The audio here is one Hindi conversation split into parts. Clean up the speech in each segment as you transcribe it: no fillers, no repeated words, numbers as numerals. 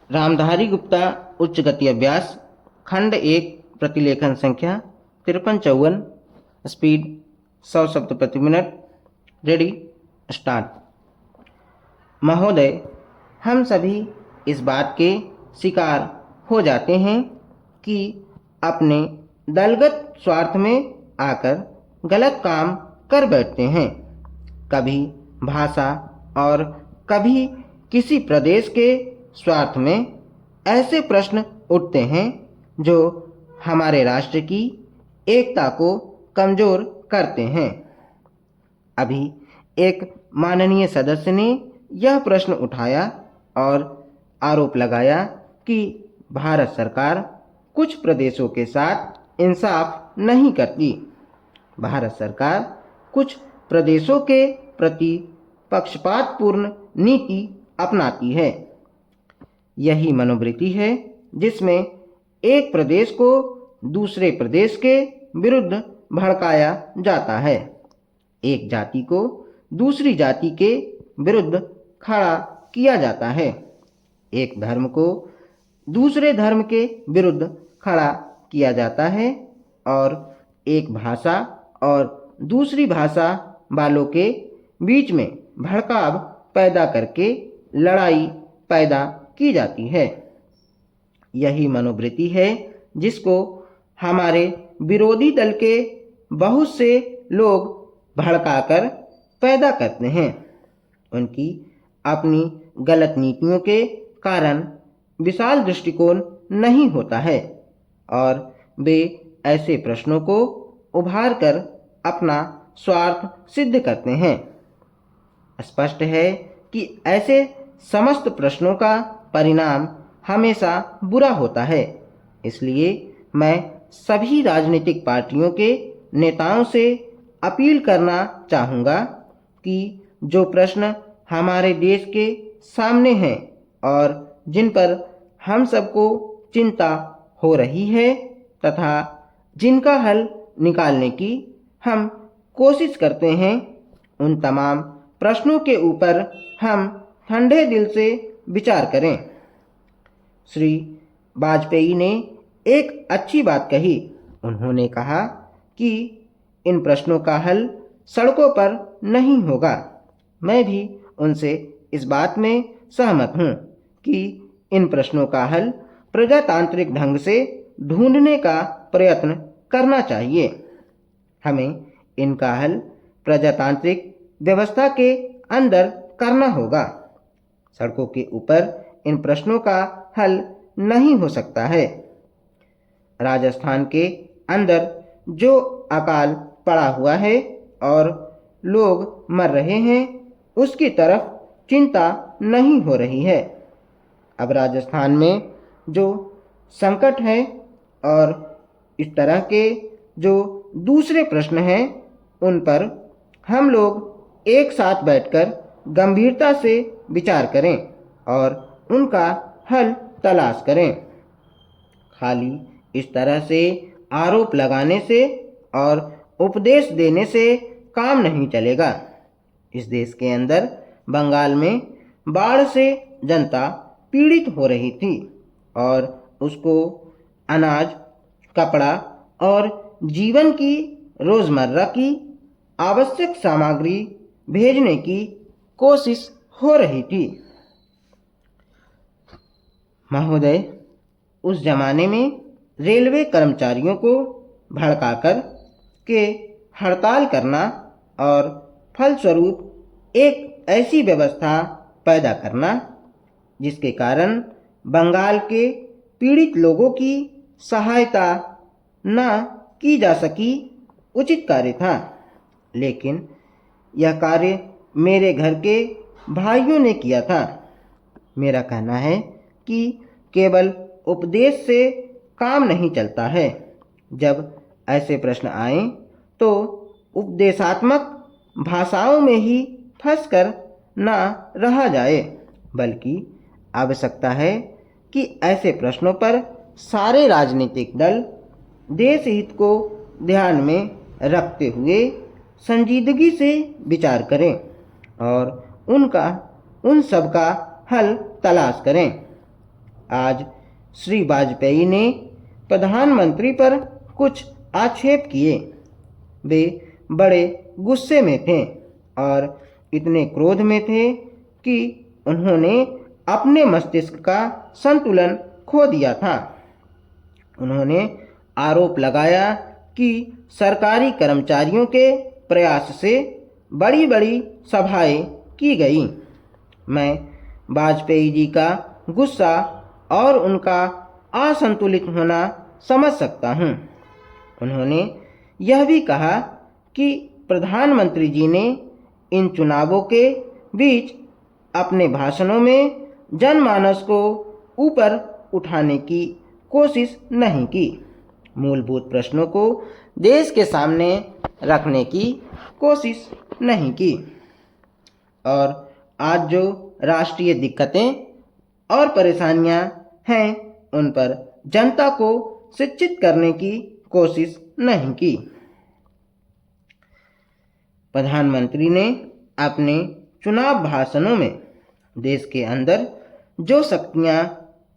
रामधारी गुप्ता उच्च गति अभ्यास खंड 1 प्रतिलेखन संख्या 5354 स्पीड 100 शब्द प्रति मिनट। Ready start. महोदय, हम सभी इस बात के शिकार हो जाते हैं कि अपने दलगत स्वार्थ में आकर गलत काम कर बैठते हैं। कभी भाषा और कभी किसी प्रदेश के स्वार्थ में ऐसे प्रश्न उठते हैं जो हमारे राष्ट्र की एकता को कमजोर करते हैं। अभी एक माननीय सदस्य ने यह प्रश्न उठाया और आरोप लगाया कि भारत सरकार कुछ प्रदेशों के साथ इंसाफ नहीं करती। भारत सरकार कुछ प्रदेशों के प्रति पक्षपातपूर्ण नीति अपनाती है। यही मनोवृत्ति है जिसमें एक प्रदेश को दूसरे प्रदेश के विरुद्ध भड़काया जाता है, एक जाति को दूसरी जाति के विरुद्ध खड़ा किया जाता है, एक धर्म को दूसरे धर्म के विरुद्ध खड़ा किया जाता है और एक भाषा और दूसरी भाषा वालों के बीच में भड़काव पैदा करके लड़ाई पैदा की जाती है। यही मनोवृत्ति है जिसको हमारे विरोधी दल के बहुत से लोग भड़काकर पैदा करते हैं। उनकी अपनी गलत नीतियों के कारण विशाल दृष्टिकोण नहीं होता है और वे ऐसे प्रश्नों को उभार कर अपना स्वार्थ सिद्ध करते हैं। स्पष्ट है कि ऐसे समस्त प्रश्नों का परिणाम हमेशा बुरा होता है। इसलिए मैं सभी राजनीतिक पार्टियों के नेताओं से अपील करना चाहूँगा कि जो प्रश्न हमारे देश के सामने हैं और जिन पर हम सबको चिंता हो रही है तथा जिनका हल निकालने की हम कोशिश करते हैं, उन तमाम प्रश्नों के ऊपर हम ठंडे दिल से विचार करें। श्री वाजपेयी ने एक अच्छी बात कही। उन्होंने कहा कि इन प्रश्नों का हल सड़कों पर नहीं होगा। मैं भी उनसे इस बात में सहमत हूँ कि इन प्रश्नों का हल प्रजातांत्रिक ढंग से ढूंढने का प्रयत्न करना चाहिए। हमें इनका हल प्रजातांत्रिक व्यवस्था के अंदर करना होगा। सड़कों के ऊपर इन प्रश्नों का हल नहीं हो सकता है। राजस्थान के अंदर जो अकाल पड़ा हुआ है और लोग मर रहे हैं, उसकी तरफ चिंता नहीं हो रही है। अब राजस्थान में जो संकट है और इस तरह के जो दूसरे प्रश्न हैं, उन पर हम लोग एक साथ बैठकर गंभीरता से विचार करें और उनका हल तलाश करें। खाली इस तरह से आरोप लगाने से और उपदेश देने से काम नहीं चलेगा। इस देश के अंदर बंगाल में बाढ़ से जनता पीड़ित हो रही थी और उसको अनाज, कपड़ा और जीवन की रोज़मर्रा की आवश्यक सामग्री भेजने की कोशिश हो रही थी। महोदय, उस जमाने में रेलवे कर्मचारियों को भड़काकर के हड़ताल करना और फलस्वरूप एक ऐसी व्यवस्था पैदा करना जिसके कारण बंगाल के पीड़ित लोगों की सहायता न की जा सकी, उचित कार्य था। लेकिन यह कार्य मेरे घर के भाइयों ने किया था। मेरा कहना है कि केवल उपदेश से काम नहीं चलता है। जब ऐसे प्रश्न आएं तो उपदेशात्मक भाषाओं में ही फंसकर न रहा जाए, बल्कि आवश्यकता है कि ऐसे प्रश्नों पर सारे राजनीतिक दल देश हित को ध्यान में रखते हुए संजीदगी से विचार करें और उन सब का हल तलाश करें। आज श्री वाजपेयी ने प्रधानमंत्री पर कुछ आक्षेप किए। वे बड़े गुस्से में थे और इतने क्रोध में थे कि उन्होंने अपने मस्तिष्क का संतुलन खो दिया था। उन्होंने आरोप लगाया कि सरकारी कर्मचारियों के प्रयास से बड़ी बड़ी सभाएं की गई। मैं वाजपेयी जी का गुस्सा और उनका असंतुलित होना समझ सकता हूँ। उन्होंने यह भी कहा कि प्रधानमंत्री जी ने इन चुनावों के बीच अपने भाषणों में जनमानस को ऊपर उठाने की कोशिश नहीं की, मूलभूत प्रश्नों को देश के सामने रखने की कोशिश नहीं की और आज जो राष्ट्रीय दिक्कतें और परेशानियां हैं उन पर जनता को शिक्षित करने की कोशिश नहीं की। प्रधानमंत्री ने अपने चुनाव भाषणों में देश के अंदर जो शक्तियां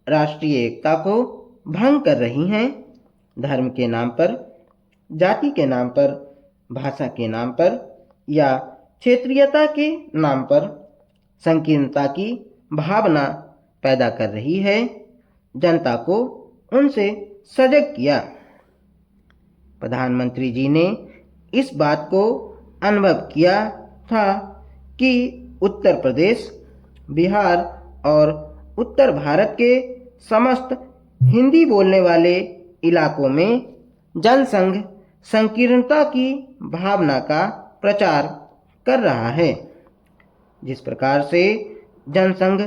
राष्ट्रीय एकता को भंग कर रही हैं, धर्म के नाम पर, जाति के नाम पर, भाषा के नाम पर या क्षेत्रीयता के नाम पर संकीर्णता की भावना पैदा कर रही है, जनता को उनसे सजग किया। प्रधानमंत्री जी ने इस बात को अनुभव किया था कि उत्तर प्रदेश, बिहार और उत्तर भारत के समस्त हिंदी बोलने वाले इलाकों में जनसंघ संकीर्णता की भावना का प्रचार कर रहा है। जिस प्रकार से जनसंघ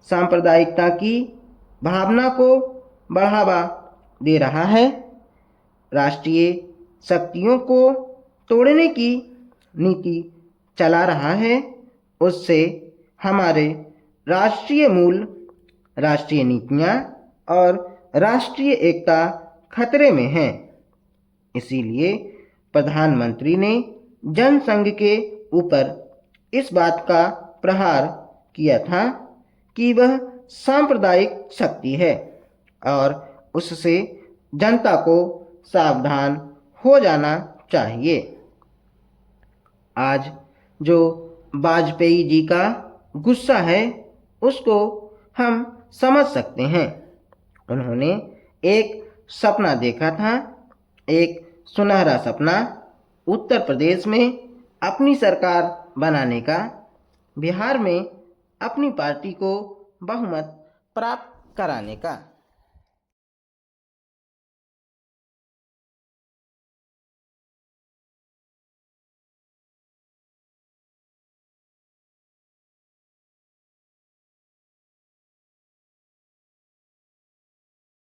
सांप्रदायिकता की भावना को बढ़ावा दे रहा है, राष्ट्रीय शक्तियों को तोड़ने की नीति चला रहा है, उससे हमारे राष्ट्रीय मूल, राष्ट्रीय नीतियां और राष्ट्रीय एकता खतरे में है। इसीलिए प्रधानमंत्री ने जनसंघ के ऊपर इस बात का प्रहार किया था कि वह सांप्रदायिक शक्ति है और उससे जनता को सावधान हो जाना चाहिए। आज जो वाजपेयी जी का गुस्सा है उसको हम समझ सकते हैं। उन्होंने एक सपना देखा था, एक सुनहरा सपना, उत्तर प्रदेश में अपनी सरकार बनाने का, बिहार में अपनी पार्टी को बहुमत प्राप्त कराने का।